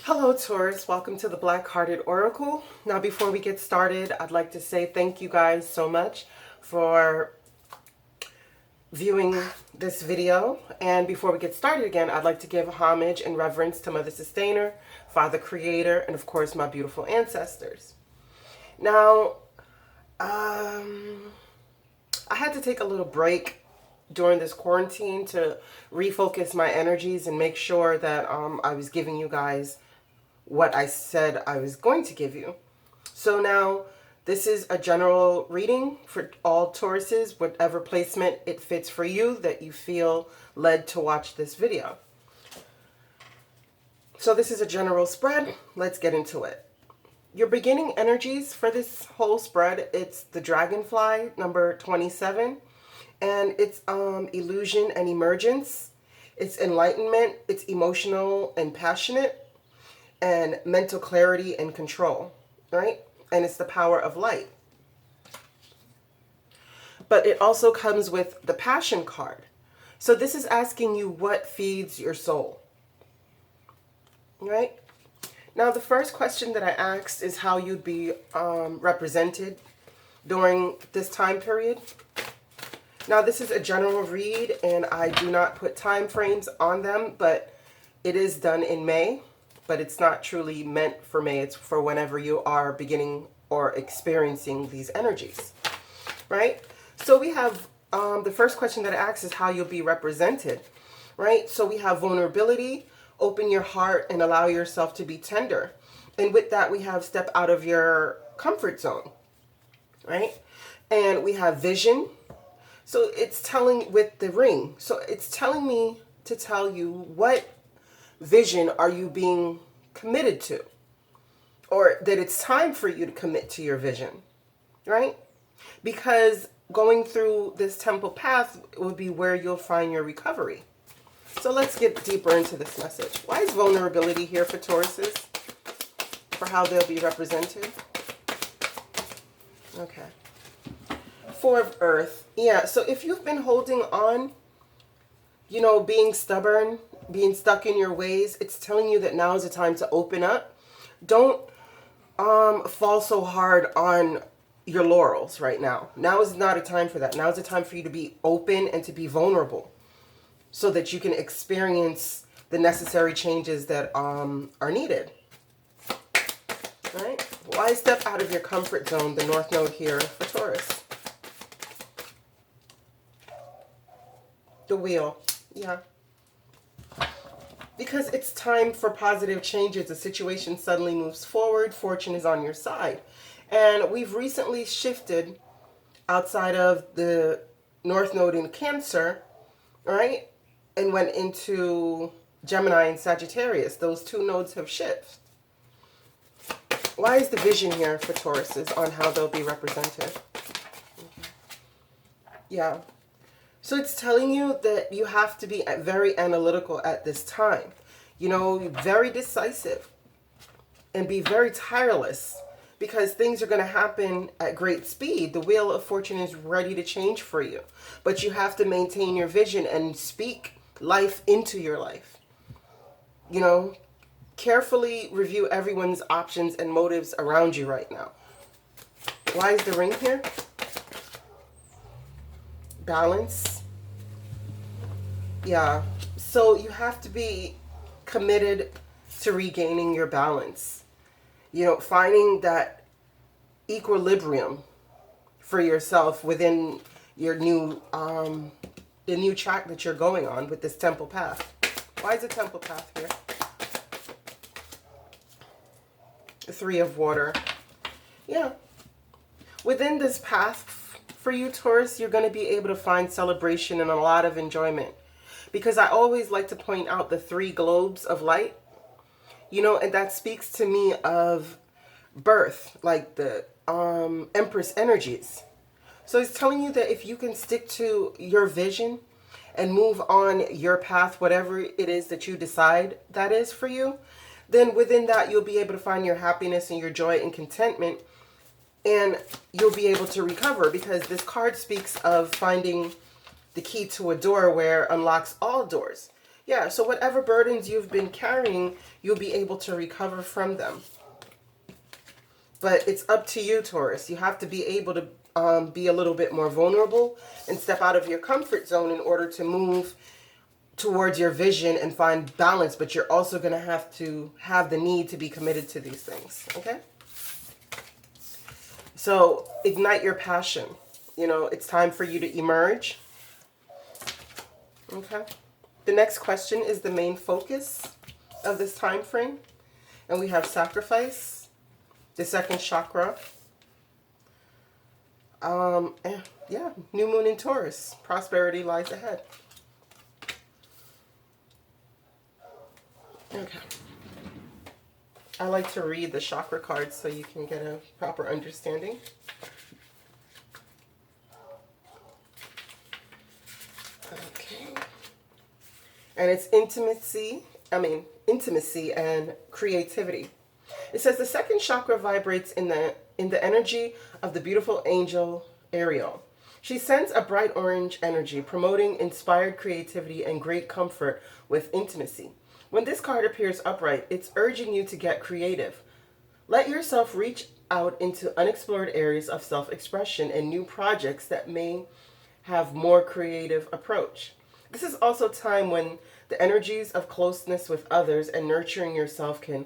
Hello Taurus, welcome to the Black Hearted Oracle. Now before we get started, I'd like to say thank you guys so much for viewing this video. And before we get started again, I'd like to give homage and reverence to Mother Sustainer, Father Creator, and of course my beautiful ancestors. Now, I had to take a little break during this quarantine to refocus my energies and make sure that I was giving you guys what I said I was going to give you. So now this is a general reading for all Tauruses, whatever placement it fits for you that you feel led to watch this video. So this is a general spread. Let's get into it. Your beginning energies for this whole spread, it's the Dragonfly, number 27. And it's illusion and emergence. It's enlightenment. It's emotional and passionate. And mental clarity and control, right? And it's the power of light. But it also comes with the Passion card. So this is asking you what feeds your soul, right? Now, the first question that I asked is how you'd be represented during this time period. Now, this is a general read, and I do not put time frames on them, but it is done in May. But it's not truly meant for May. It's for whenever you are beginning or experiencing these energies, right? So we have the first question that I asked is how you'll be represented, right? So we have vulnerability, open your heart and allow yourself to be tender. And with that, we have step out of your comfort zone, right? And we have vision. So it's telling with the ring. So it's telling me to tell you what vision are you being committed to, or that it's time for you to commit to your vision, right? Because going through this temple path would be where you'll find your recovery. So let's get deeper into this message. Why is vulnerability here for Tauruses? For how they'll be represented? Okay. Four of Earth. Yeah, so if you've been holding on, you know, being stubborn, being stuck in your ways, it's telling you that now is the time to open up. Don't fall so hard on your laurels right now. Now is not a time for that. Now is the time for you to be open and to be vulnerable so that you can experience the necessary changes that are needed. Right? Why step out of your comfort zone? The North Node here for Taurus. The Wheel. Yeah. Because it's time for positive changes. The situation suddenly moves forward. Fortune is on your side. And we've recently shifted outside of the North Node in Cancer, right? And went into Gemini and Sagittarius. Those two nodes have shifted. Why is the vision here for Tauruses on how they'll be represented? Okay. Yeah. So it's telling you that you have to be very analytical at this time. You know, very decisive and be very tireless because things are going to happen at great speed. The Wheel of Fortune is ready to change for you. But you have to maintain your vision and speak life into your life. You know, carefully review everyone's options and motives around you right now. Why is the ring here? Balance. Yeah, so you have to be committed to regaining your balance. You know, finding that equilibrium for yourself within your new, the new track that you're going on with this temple path. Why is the temple path here? The Three of Water. Yeah. Within this path for you, Taurus, you're going to be able to find celebration and a lot of enjoyment. Because I always like to point out the three globes of light, you know, and that speaks to me of birth, like the Empress energies. So it's telling you that if you can stick to your vision and move on your path, whatever it is that you decide that is for you, then within that you'll be able to find your happiness and your joy and contentment, and you'll be able to recover because this card speaks of finding the key to a door where unlocks all doors. Yeah, so whatever burdens you've been carrying, you'll be able to recover from them. But it's up to you, Taurus. You have to be able to be a little bit more vulnerable and step out of your comfort zone in order to move towards your vision and find balance. But you're also going to have the need to be committed to these things, okay? So ignite your passion. You know, it's time for you to emerge. Okay. The next question is the main focus of this time frame. And we have sacrifice, the second chakra. Yeah, new moon in Taurus. Prosperity lies ahead. Okay. I like to read the chakra cards so you can get a proper understanding. Okay. And it's intimacy and creativity. It says the second chakra vibrates in the energy of the beautiful angel Ariel. She sends a bright orange energy, promoting inspired creativity and great comfort with intimacy. When this card appears upright, it's urging you to get creative. Let yourself reach out into unexplored areas of self-expression and new projects that may have more creative approach. This is also time when the energies of closeness with others and nurturing yourself can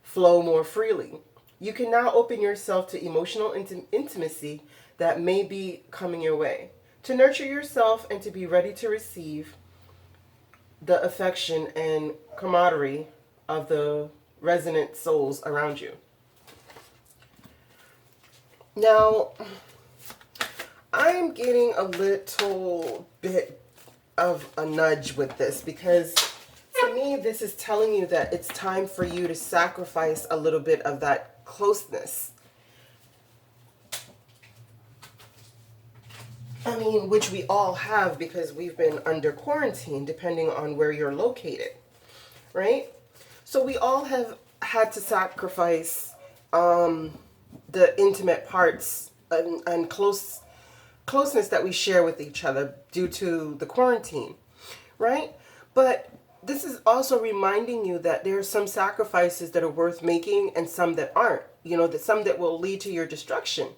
flow more freely. You can now open yourself to emotional intimacy that may be coming your way. To nurture yourself and to be ready to receive the affection and camaraderie of the resonant souls around you. Now, I'm getting a little bit of a nudge with this because to me, this is telling you that it's time for you to sacrifice a little bit of that closeness. I mean, which we all have because we've been under quarantine, depending on where you're located, right? So we all have had to sacrifice the intimate parts and closeness that we share with each other due to the quarantine, right? But this is also reminding you that there are some sacrifices that are worth making and some that aren't, you know, that some that will lead to your destruction.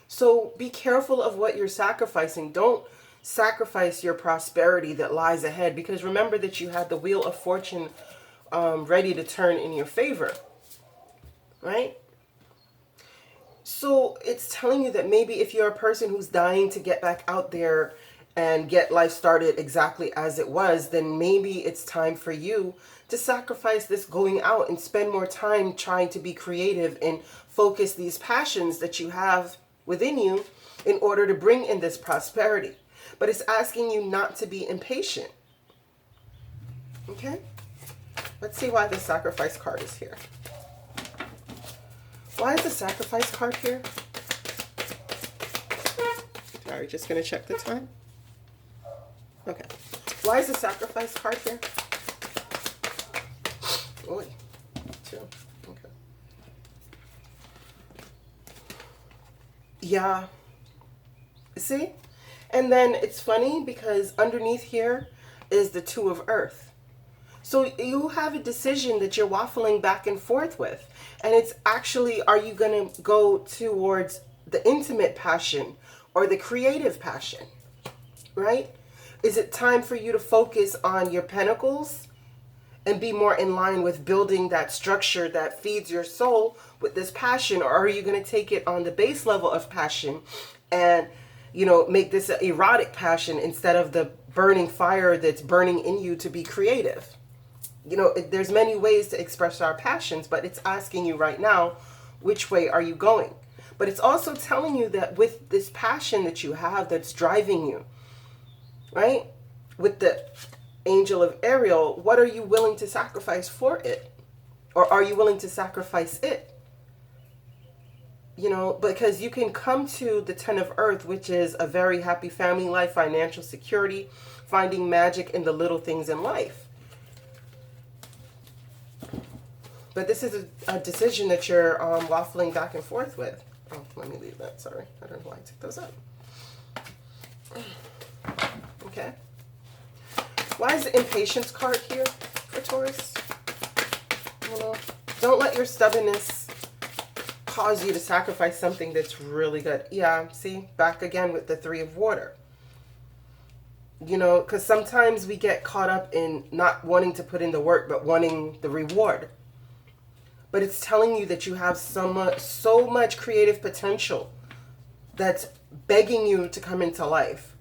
So be careful of what you're sacrificing. Don't sacrifice your prosperity that lies ahead, because remember that you had the wheel of fortune ready to turn in your favor, right? So it's telling you that maybe if you're a person who's dying to get back out there and get life started exactly as it was, then maybe it's time for you to sacrifice this going out and spend more time trying to be creative and focus these passions that you have within you in order to bring in this prosperity. But it's asking you not to be impatient. Okay? Let's see why the sacrifice card is here. Why is the sacrifice card here? Are we just going to check the time? Okay. Why is the sacrifice card here? Oy. 2. Okay. Yeah. See? And then it's funny because underneath here is the 2 of Earth. So you have a decision that you're waffling back and forth with. And it's actually, are you going to go towards the intimate passion or the creative passion? Right? Is it time for you to focus on your pentacles and be more in line with building that structure that feeds your soul with this passion? Or are you going to take it on the base level of passion and, you know, make this an erotic passion instead of the burning fire that's burning in you to be creative? You know, there's many ways to express our passions, but it's asking you right now, which way are you going? But it's also telling you that with this passion that you have that's driving you, right? With the angel of Ariel, what are you willing to sacrifice for it? Or are you willing to sacrifice it? You know, because you can come to the 10 of Earth, which is a very happy family life, financial security, finding magic in the little things in life. But this is a decision that you're waffling back and forth with. Oh, let me leave that. Sorry. I don't know why I took those up. Okay. Why is the impatience card here for Taurus? You know, don't let your stubbornness cause you to sacrifice something that's really good. Yeah, see, back again with the 3 of water. You know, because sometimes we get caught up in not wanting to put in the work, but wanting the reward. But it's telling you that you have so much creative potential that's begging you to come into life.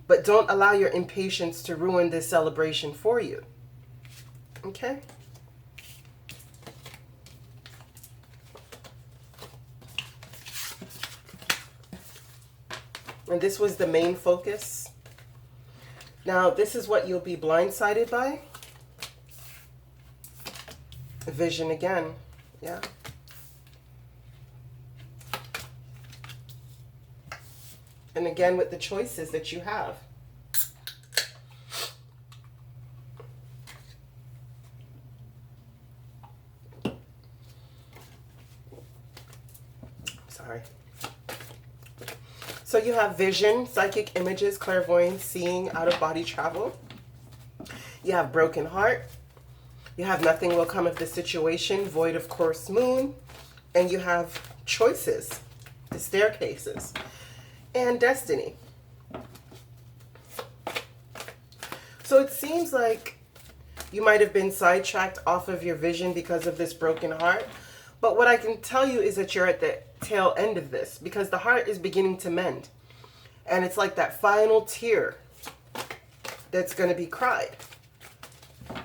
But don't allow your impatience to ruin this celebration for you. Okay? And this was the main focus. Now, this is what you'll be blindsided by. Vision again. Yeah. And again with the choices that you have. Sorry. So you have vision, psychic images, clairvoyance, seeing, out-of-body travel. You have broken heart. You have nothing will come of the situation, void of course moon. And you have choices, the staircases, and destiny. So it seems like you might have been sidetracked off of your vision because of this broken heart. But what I can tell you is that you're at the tail end of this, because the heart is beginning to mend. And it's like that final tear that's going to be cried.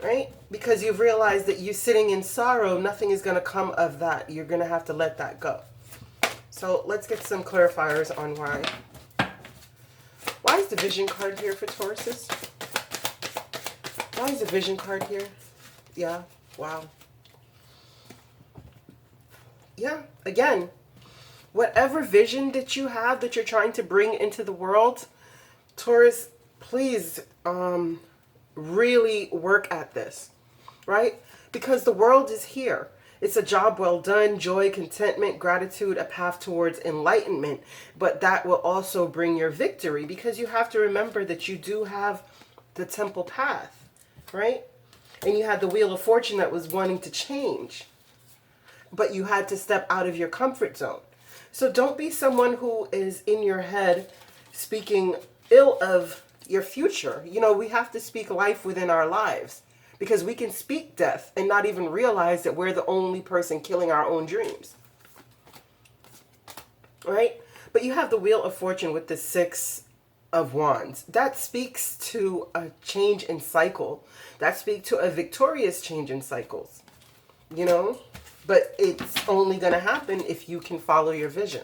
Right? Because you've realized that you sitting in sorrow, nothing is going to come of that. You're going to have to let that go. So let's get some clarifiers on why. Why is the vision card here for Tauruses? Why is the vision card here? Yeah. Wow. Yeah. Again, whatever vision that you have that you're trying to bring into the world, Taurus, please really work at this, right? Because the world is here. It's a job well done, joy, contentment, gratitude, a path towards enlightenment. But that will also bring your victory, because you have to remember that you do have the temple path, right? And you had the wheel of fortune that was wanting to change. But you had to step out of your comfort zone. So don't be someone who is in your head speaking ill of your future. You know, we have to speak life within our lives, because we can speak death and not even realize that we're the only person killing our own dreams. Right? But you have the Wheel of Fortune with the 6 of Wands. That speaks to a change in cycle. That speaks to a victorious change in cycles. You know? But it's only going to happen if you can follow your vision.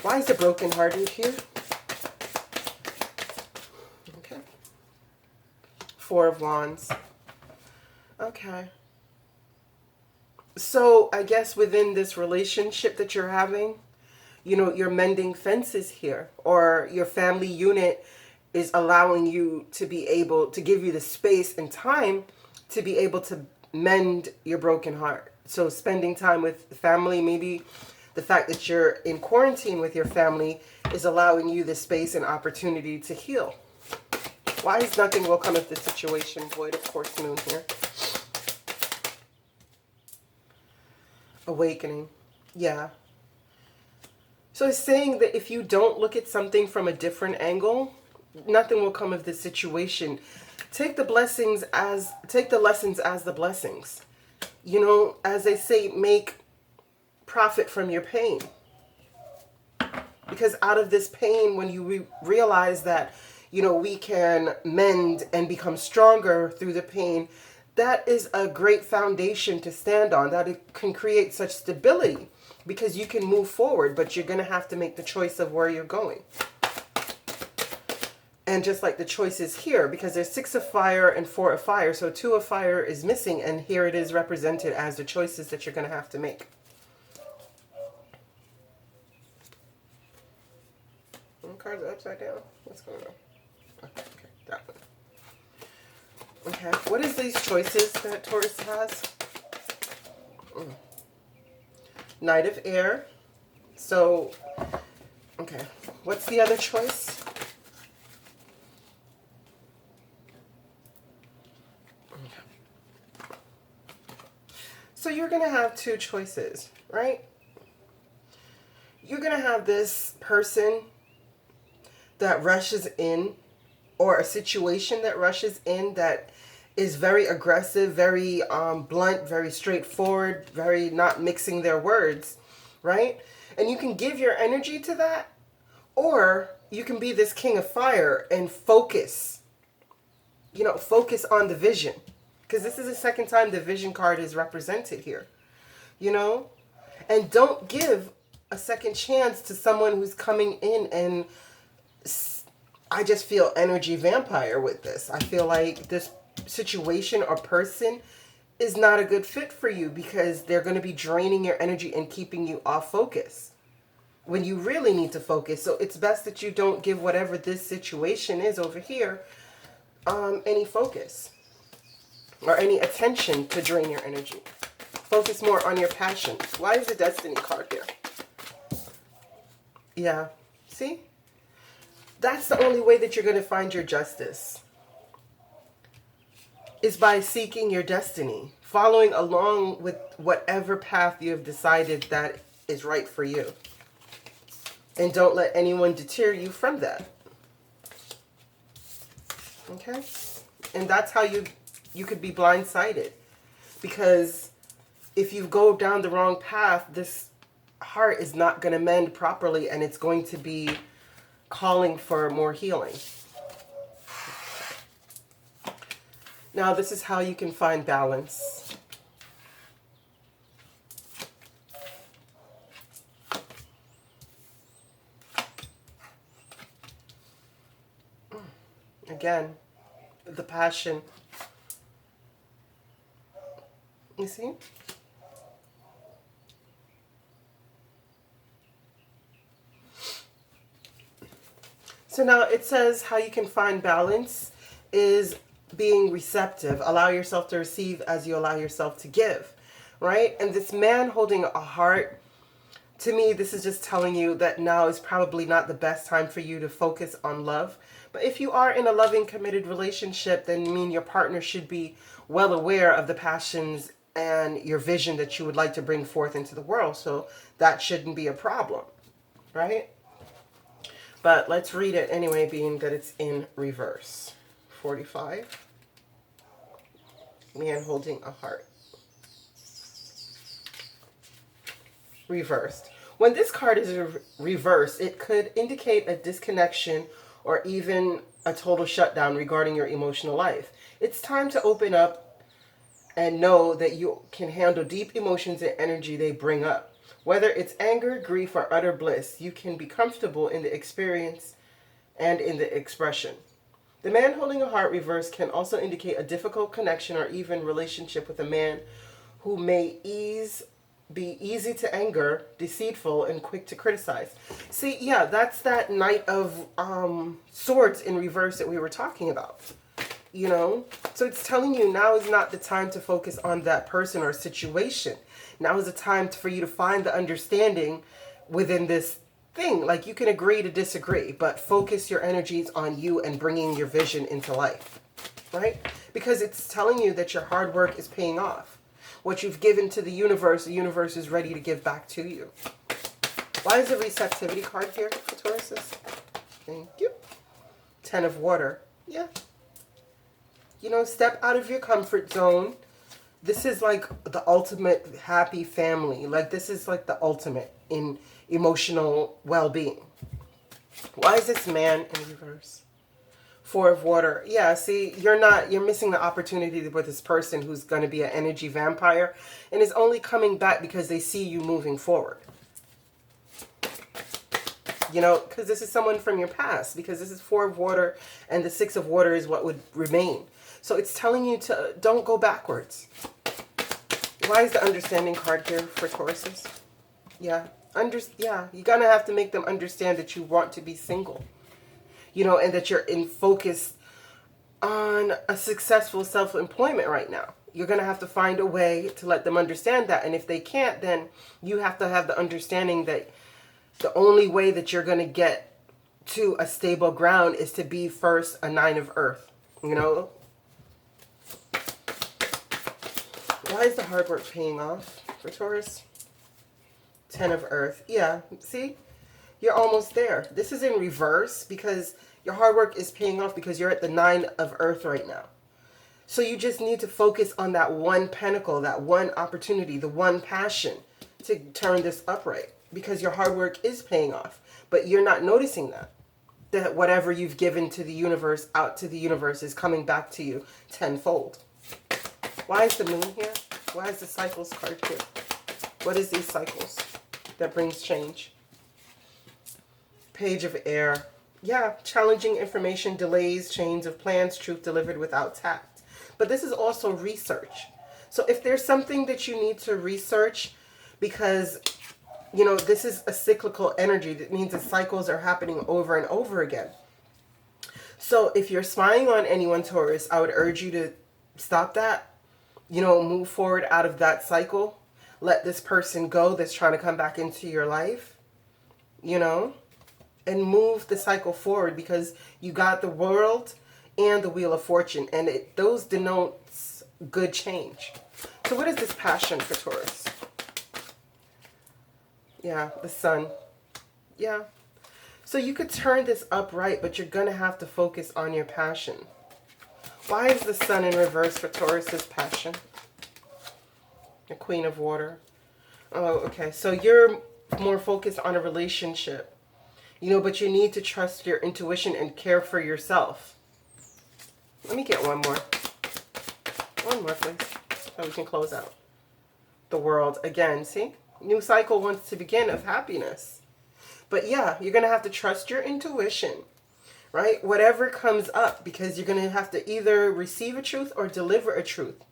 Why is the broken hearted here? Okay. 4 of Wands. Okay. So I guess within this relationship that you're having, you know, you're mending fences here, or your family unit is allowing you to be able to give you the space and time to be able to mend your broken heart. So spending time with family, maybe the fact that you're in quarantine with your family is allowing you the space and opportunity to heal. Why is nothing will come of this situation? Void of course moon here. Awakening. Yeah. So it's saying that if you don't look at something from a different angle, nothing will come of this situation. Take the lessons as the blessings. You know, as they say, make profit from your pain. Because out of this pain, when you realize that, you know, we can mend and become stronger through the pain, that is a great foundation to stand on. That it can create such stability, because you can move forward, but you're going to have to make the choice of where you're going. And just like the choices here, because there's 6 of fire and 4 of fire, so 2 of fire is missing, and here it is represented as the choices that you're going to have to make. Cards are upside down. What's going on? Okay, that one. Okay, what is these choices that Taurus has? Knight of Air. So, okay, what's the other choice? So you're going to have two choices, right? You're going to have this person that rushes in, or a situation that rushes in that is very aggressive, very blunt, very straightforward, very not mixing their words, right? And you can give your energy to that, or you can be this king of fire and focus, focus on the vision. Because this is the second time the vision card is represented here, and don't give a second chance to someone who's coming in. And I just feel energy vampire with this. I feel like this situation or person is not a good fit for you, because they're going to be draining your energy and keeping you off focus when you really need to focus. So it's best that you don't give whatever this situation is over here any focus or any attention to drain your energy. Focus more on your passion. Why is the Destiny card here? Yeah, see? That's the only way that you're going to find your justice, is by seeking your destiny, following along with whatever path you have decided that is right for you. And don't let anyone deter you from that. Okay? And that's how you could be blindsided. Because if you go down the wrong path, this heart is not going to mend properly, and it's going to be calling for more healing. Now, this is how you can find balance. Again, the passion. You see? So now it says how you can find balance is being receptive. Allow yourself to receive as you allow yourself to give, right? And this man holding a heart, to me, this is just telling you that now is probably not the best time for you to focus on love. But if you are in a loving, committed relationship, then your partner should be well aware of the passions and your vision that you would like to bring forth into the world. So that shouldn't be a problem, right? But let's read it anyway, being that it's in reverse. 45. Man holding a heart. Reversed. When this card is reversed, it could indicate a disconnection or even a total shutdown regarding your emotional life. It's time to open up and know that you can handle deep emotions and energy they bring up. Whether it's anger, grief, or utter bliss, you can be comfortable in the experience and in the expression. The man holding a heart reversed can also indicate a difficult connection or even relationship with a man who may be easy to anger, deceitful, and quick to criticize. See, yeah, that's that Knight of Swords in reverse that we were talking about. So it's telling you now is not the time to focus on that person or situation. Now is the time for you to find the understanding within this thing. Like, you can agree to disagree, but focus your energies on you and bringing your vision into life, right? Because it's telling you that your hard work is paying off. What you've given to the universe is ready to give back to you. Why is the receptivity card here for Tauruses? Thank you. 10 of water. Yeah. Step out of your comfort zone. This is like the ultimate happy family. Like, this is like the ultimate in emotional well-being. Why is this man in reverse? 4 of water. Yeah, see, you're missing the opportunity with this person who's going to be an energy vampire and is only coming back because they see you moving forward. Because this is someone from your past, because this is 4 of water and the 6 of water is what would remain. So it's telling you to don't go backwards. Why is the understanding card here for Tauruses? Yeah, you're going to have to make them understand that you want to be single. And that you're in focus on a successful self-employment right now. You're going to have to find a way to let them understand that. And if they can't, then you have to have the understanding that the only way that you're going to get to a stable ground is to be first a 9 of earth, Why is the hard work paying off for Taurus? 10 of Earth. Yeah, see? You're almost there. This is in reverse because your hard work is paying off because you're at the 9 of Earth right now. So you just need to focus on that one pentacle, that one opportunity, the one passion to turn this upright because your hard work is paying off. But you're not noticing that. That whatever you've given to the universe, out to the universe, is coming back to you tenfold. Why is the moon here? Why is the cycles card here? What is these cycles that brings change? Page of air. Yeah, challenging information, delays, chains of plans, truth delivered without tact. But this is also research. So if there's something that you need to research because, you know, this is a cyclical energy. That means the cycles are happening over and over again. So if you're spying on anyone, Taurus, I would urge you to stop that. You know, move forward out of that cycle. Let this person go that's trying to come back into your life. You know, and move the cycle forward because you got the World and the Wheel of Fortune. And those denotes good change. So what is this passion for Taurus? Yeah, the Sun. Yeah. So you could turn this upright, but you're going to have to focus on your passion. Why is the Sun in reverse for Taurus's passion? The Queen of Water. Oh, okay. So you're more focused on a relationship. You know, but you need to trust your intuition and care for yourself. Let me get one more. One more, please. So we can close out. The World. Again, see? New cycle wants to begin of happiness. But yeah, you're going to have to trust your intuition, right? Whatever comes up, because you're going to have to either receive a truth or deliver a truth.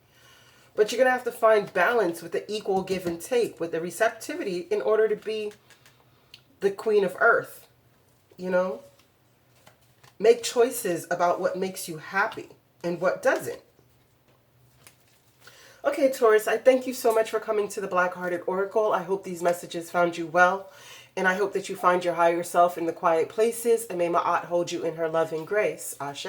But you're going to have to find balance with the equal give and take, with the receptivity in order to be the Queen of Earth, you know? Make choices about what makes you happy and what doesn't. Okay, Taurus, I thank you so much for coming to the Black-Hearted Oracle. I hope these messages found you well, and I hope that you find your higher self in the quiet places, and may Ma'at hold you in her love and grace. Ashe.